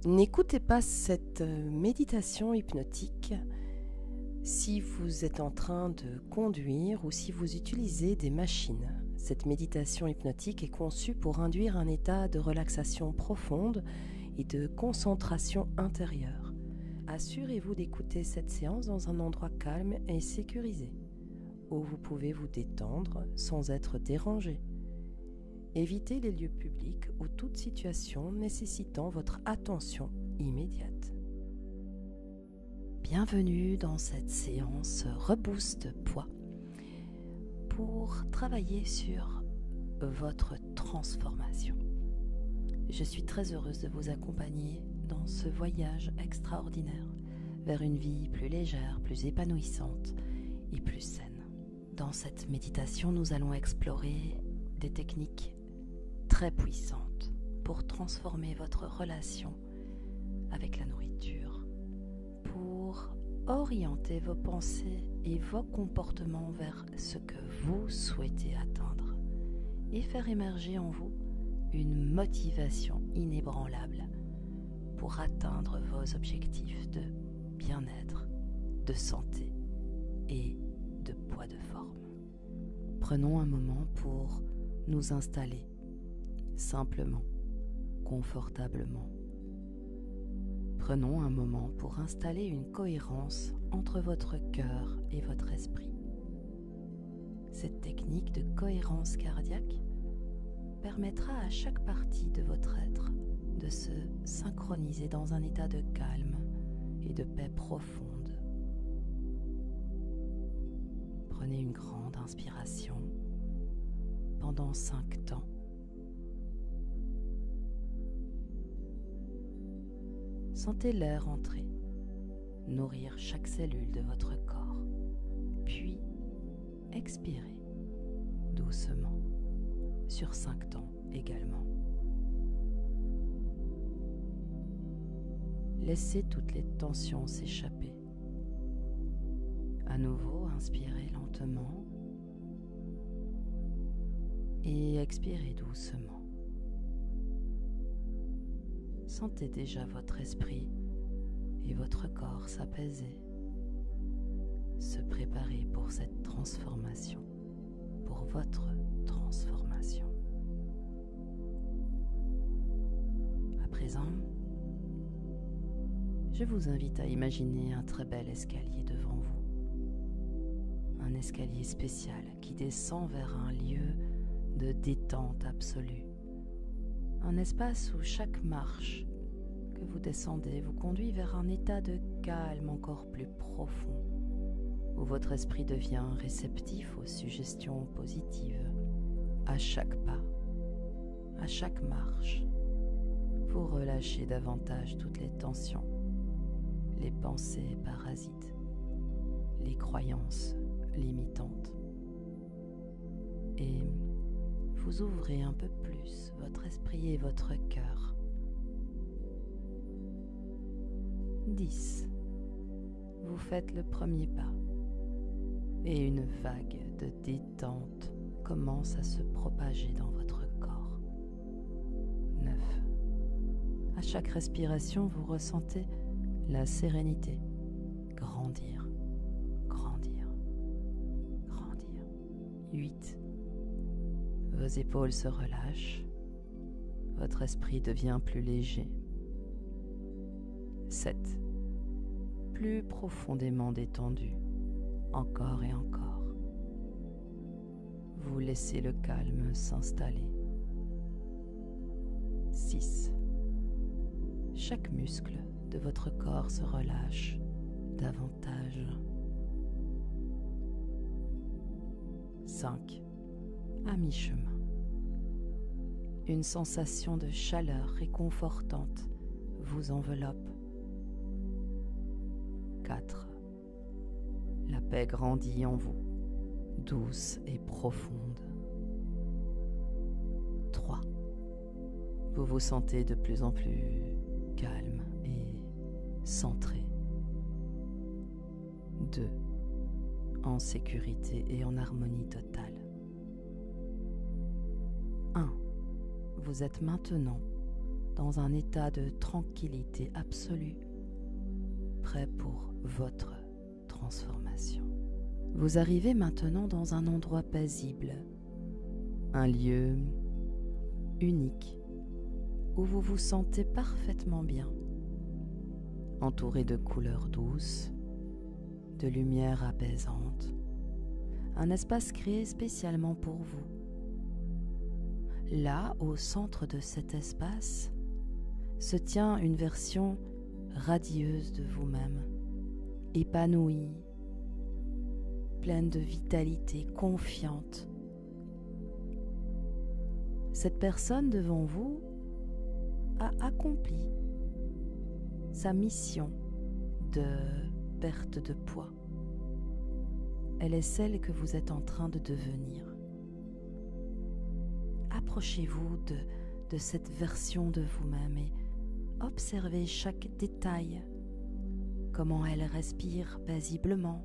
N'écoutez pas cette méditation hypnotique si vous êtes en train de conduire ou si vous utilisez des machines. Cette méditation hypnotique est conçue pour induire un état de relaxation profonde et de concentration intérieure. Assurez-vous d'écouter cette séance dans un endroit calme et sécurisé, où vous pouvez vous détendre sans être dérangé. Évitez les lieux publics ou toute situation nécessitant votre attention immédiate. Bienvenue dans cette séance Reboost Poids pour travailler sur votre transformation. Je suis très heureuse de vous accompagner dans ce voyage extraordinaire vers une vie plus légère, plus épanouissante et plus saine. Dans cette méditation, nous allons explorer des techniques très puissantes pour transformer votre relation avec la nourriture, pour orienter vos pensées et vos comportements vers ce que vous souhaitez atteindre et faire émerger en vous une motivation inébranlable pour atteindre vos objectifs de bien-être, de santé et de poids de forme. Prenons un moment pour nous installer simplement, confortablement. Prenons un moment pour installer une cohérence entre votre cœur et votre esprit. Cette technique de cohérence cardiaque permettra à chaque partie de votre être de se synchroniser dans un état de calme et de paix profonde. Prenez une grande inspiration pendant 5 temps. Sentez l'air entrer, nourrir chaque cellule de votre corps, puis expirez doucement, sur 5 temps également. Laissez toutes les tensions s'échapper. À nouveau, inspirez lentement et expirez doucement. Sentez déjà votre esprit et votre corps s'apaiser, se préparer pour cette transformation, pour votre transformation. À présent, je vous invite à imaginer un très bel escalier devant vous. Un escalier spécial qui descend vers un lieu de détente absolue. Un espace où chaque marche que vous descendez vous conduit vers un état de calme encore plus profond, où votre esprit devient réceptif aux suggestions positives. À chaque pas, à chaque marche, vous relâchez davantage toutes les tensions, les pensées parasites, les croyances limitantes. Et vous ouvrez un peu plus votre esprit et votre cœur. 10. Vous faites le premier pas et une vague de détente commence à se propager dans votre corps. 9. À chaque respiration, vous ressentez la sérénité grandir, grandir, grandir. 8. Vos épaules se relâchent, votre esprit devient plus léger. 7. Plus profondément détendu, encore et encore. Vous laissez le calme s'installer. 6. Chaque muscle de votre corps se relâche davantage. 5. À mi-chemin. Une sensation de chaleur réconfortante vous enveloppe. 4. La paix grandit en vous, douce et profonde. 3. Vous vous sentez de plus en plus calme et centré. 2. En sécurité et en harmonie totale. 1. Vous êtes maintenant dans un état de tranquillité absolue, prêt pour votre transformation. Vous arrivez maintenant dans un endroit paisible, un lieu unique où vous vous sentez parfaitement bien, entouré de couleurs douces, de lumière apaisante, un espace créé spécialement pour vous. Là, au centre de cet espace, se tient une version radieuse de vous-même, épanouie, pleine de vitalité, confiante. Cette personne devant vous a accompli sa mission de perte de poids. Elle est celle que vous êtes en train de devenir. Approchez-vous de cette version de vous-même et observez chaque détail, comment elle respire paisiblement,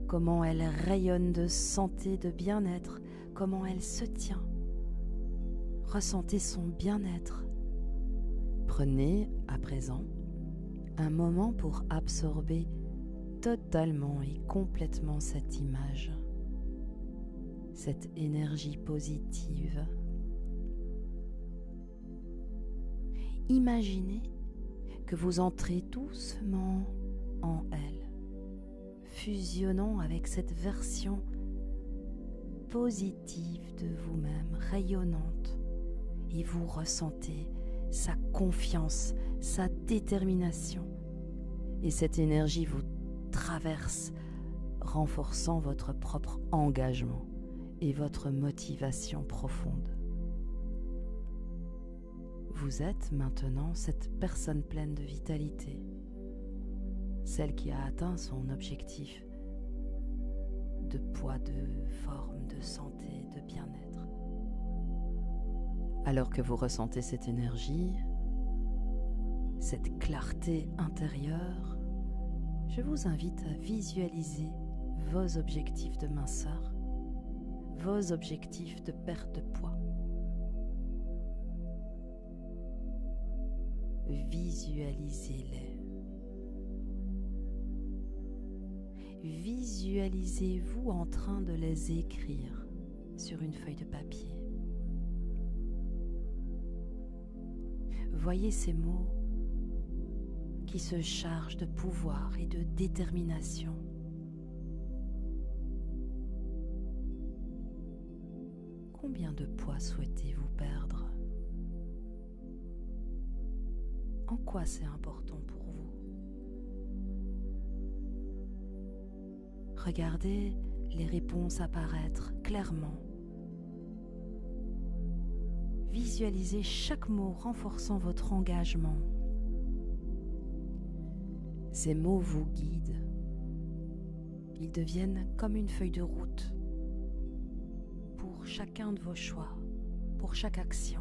comment elle rayonne de santé, de bien-être, comment elle se tient. Ressentez son bien-être. Prenez à présent un moment pour absorber totalement et complètement cette image, cette énergie positive. Imaginez que vous entrez doucement en elle, fusionnant avec cette version positive de vous-même, rayonnante, et vous ressentez sa confiance, sa détermination, et cette énergie vous traverse, renforçant votre propre engagement et votre motivation profonde. Vous êtes maintenant cette personne pleine de vitalité, celle qui a atteint son objectif de poids, de forme, de santé, de bien-être. Alors que vous ressentez cette énergie, cette clarté intérieure, je vous invite à visualiser vos objectifs de minceur, vos objectifs de perte de poids. Visualisez-les. Visualisez-vous en train de les écrire sur une feuille de papier. Voyez ces mots qui se chargent de pouvoir et de détermination. Combien de poids souhaitez-vous perdre ? En quoi c'est important pour vous ? Regardez les réponses apparaître clairement. Visualisez chaque mot renforçant votre engagement. Ces mots vous guident. Ils deviennent comme une feuille de route pour chacun de vos choix, pour chaque action.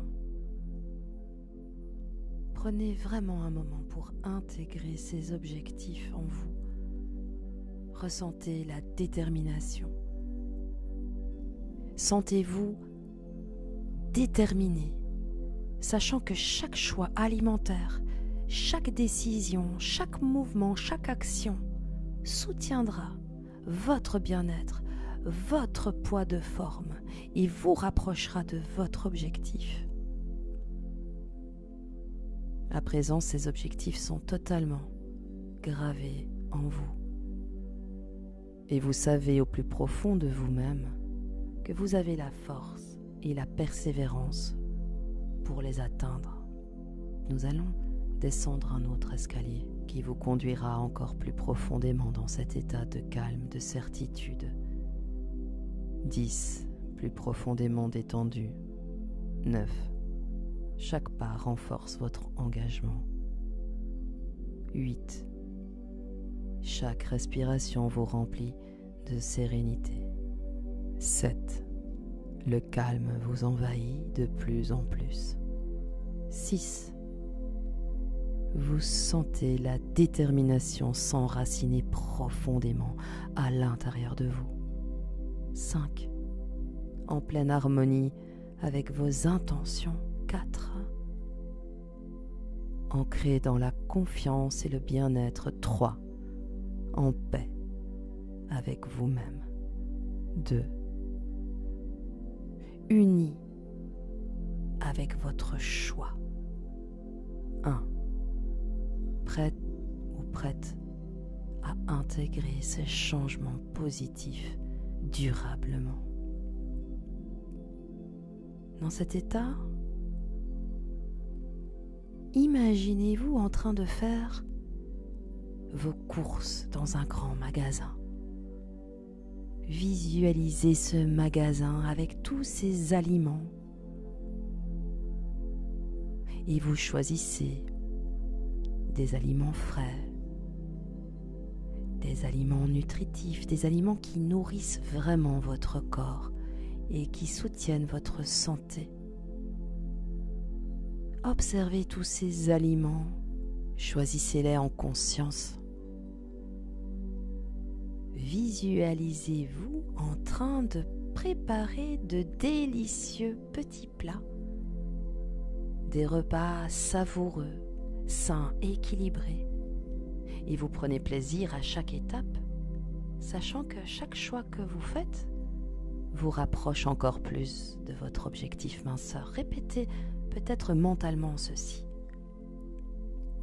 Prenez vraiment un moment pour intégrer ces objectifs en vous. Ressentez la détermination. Sentez-vous déterminé, sachant que chaque choix alimentaire, chaque décision, chaque mouvement, chaque action soutiendra votre bien-être, votre poids de forme et vous rapprochera de votre objectif. À présent, ces objectifs sont totalement gravés en vous. Et vous savez au plus profond de vous-même que vous avez la force et la persévérance pour les atteindre. Nous allons descendre un autre escalier qui vous conduira encore plus profondément dans cet état de calme, de certitude. 10, plus profondément détendu. 9, chaque pas renforce votre engagement. 8, chaque respiration vous remplit de sérénité. 7, le calme vous envahit de plus en plus. 6, vous sentez la détermination s'enraciner profondément à l'intérieur de vous. 5, en pleine harmonie avec vos intentions. 4, ancré dans la confiance et le bien-être. 3. En paix avec vous-même. 2. Uni avec votre choix. 1. Prête ou prête à intégrer ces changements positifs durablement. Dans cet état, imaginez-vous en train de faire vos courses dans un grand magasin. Visualisez ce magasin avec tous ces aliments et vous choisissez des aliments frais, des aliments nutritifs, des aliments qui nourrissent vraiment votre corps et qui soutiennent votre santé. Observez tous ces aliments, choisissez-les en conscience. Visualisez-vous en train de préparer de délicieux petits plats, des repas savoureux, sains, équilibrés, et vous prenez plaisir à chaque étape, sachant que chaque choix que vous faites vous rapproche encore plus de votre objectif minceur. Répétez peut-être mentalement ceci.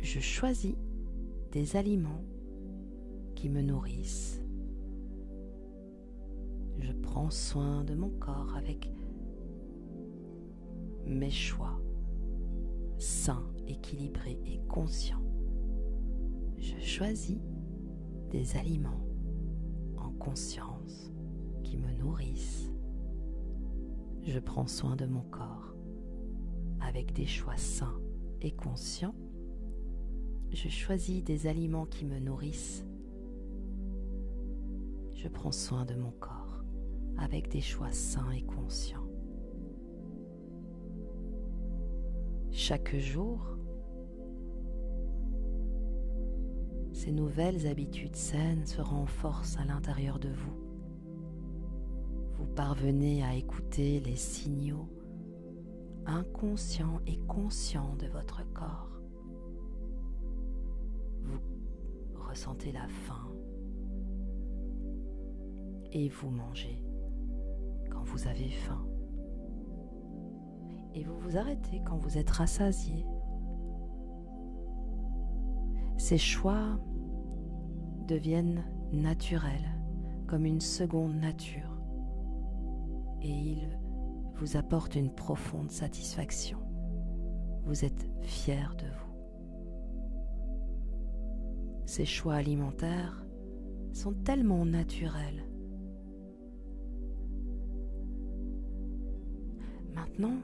Je choisis des aliments qui me nourrissent. Je prends soin de mon corps avec mes choix sains, équilibrés et conscients. Je choisis des aliments en conscience qui me nourrissent. Je prends soin de mon corps avec des choix sains et conscients. Je choisis des aliments qui me nourrissent. Je prends soin de mon corps avec des choix sains et conscients. Chaque jour, ces nouvelles habitudes saines se renforcent à l'intérieur de vous. Vous parvenez à écouter les signaux inconscients et conscients de votre corps. Vous ressentez la faim et vous mangez quand vous avez faim. Et vous vous arrêtez quand vous êtes rassasié. Ces choix deviennent naturels, comme une seconde nature, et ils vous apportent une profonde satisfaction. Vous êtes fier de vous. Ces choix alimentaires sont tellement naturels. Maintenant,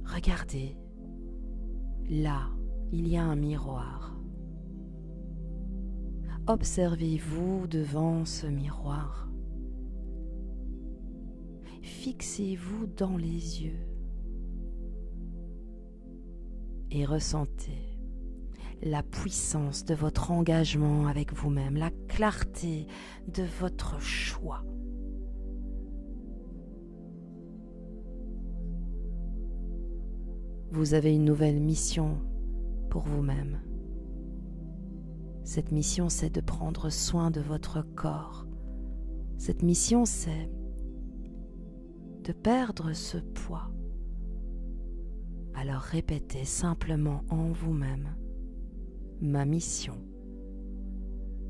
regardez, là, il y a un miroir. Observez-vous devant ce miroir. Fixez-vous dans les yeux et ressentez la puissance de votre engagement avec vous-même, la clarté de votre choix. Vous avez une nouvelle mission pour vous-même. Cette mission, c'est de prendre soin de votre corps. Cette mission, c'est de perdre ce poids. Alors répétez simplement en vous-même: ma mission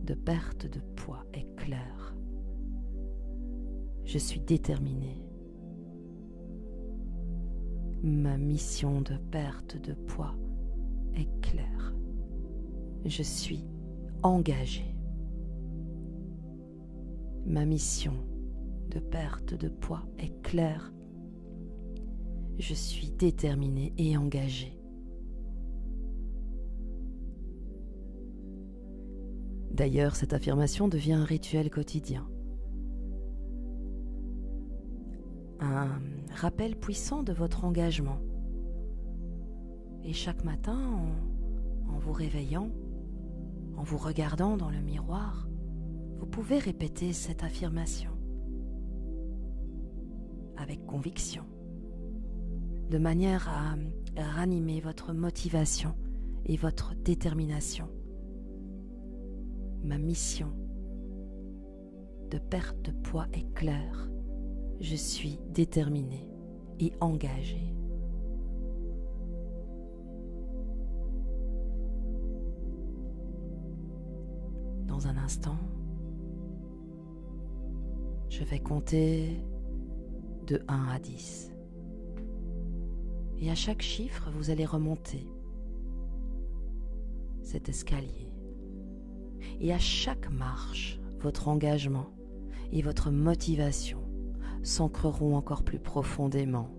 de perte de poids est claire. Je suis déterminée. Ma mission de perte de poids est claire. Je suis engagée. Ma mission de perte de poids est claire. Je suis déterminée et engagée. D'ailleurs, cette affirmation devient un rituel quotidien. Un rappel puissant de votre engagement. Et chaque matin, en vous réveillant, en vous regardant dans le miroir, vous pouvez répéter cette affirmation avec conviction, de manière à ranimer votre motivation et votre détermination. Ma mission de perte de poids est claire. Je suis déterminée et engagée. Dans un instant, je vais compter de 1 à 10. Et à chaque chiffre, vous allez remonter cet escalier. Et à chaque marche, votre engagement et votre motivation s'ancreront encore plus profondément.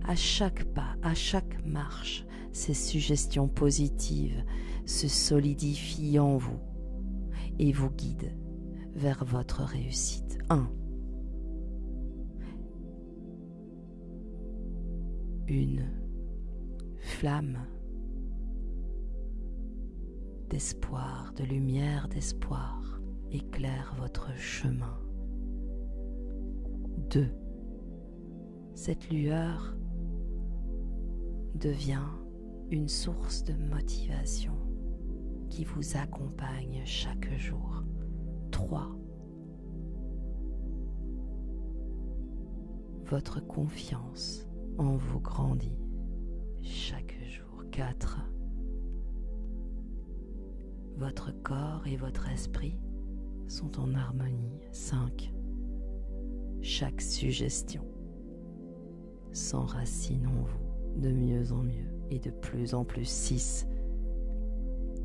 À chaque pas, à chaque marche, ces suggestions positives se solidifient en vous et vous guident vers votre réussite. 1. Une flamme d'espoir, de lumière d'espoir éclaire votre chemin. 2. Cette lueur devient une source de motivation qui vous accompagne chaque jour. 3. Votre confiance en vous grandit chaque jour. 4. Votre corps et votre esprit sont en harmonie. 5. Chaque suggestion s'enracine en vous de mieux en mieux et de plus en plus. 6.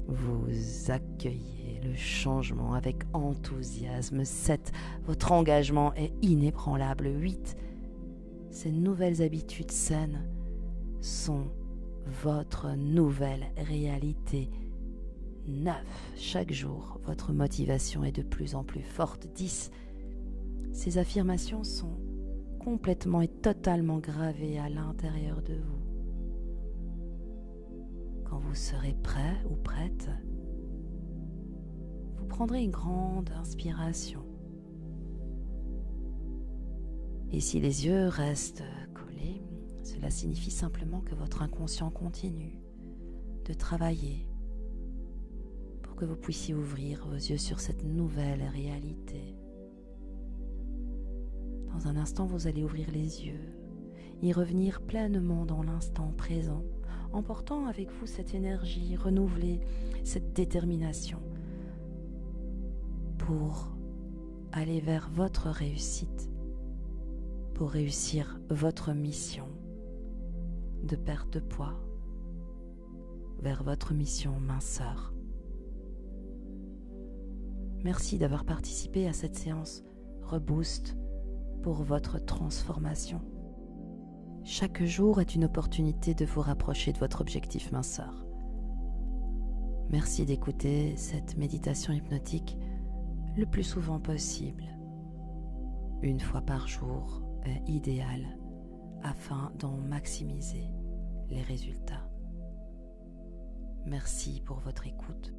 Vous accueillez le changement avec enthousiasme. 7. Votre engagement est inébranlable. 8. Ces nouvelles habitudes saines sont votre nouvelle réalité. 9. Chaque jour, votre motivation est de plus en plus forte. 10. Ces affirmations sont complètement et totalement gravées à l'intérieur de vous. Quand vous serez prêt ou prête, vous prendrez une grande inspiration. Et si les yeux restent collés, cela signifie simplement que votre inconscient continue de travailler pour que vous puissiez ouvrir vos yeux sur cette nouvelle réalité. Dans un instant, vous allez ouvrir les yeux, y revenir pleinement dans l'instant présent, emportant avec vous cette énergie renouvelée, cette détermination pour aller vers votre réussite, pour réussir votre mission de perte de poids, vers votre mission minceur. Merci d'avoir participé à cette séance Reboost pour votre transformation. Chaque jour est une opportunité de vous rapprocher de votre objectif minceur. Merci d'écouter cette méditation hypnotique le plus souvent possible. Une fois par jour est idéal afin d'en maximiser les résultats. Merci pour votre écoute.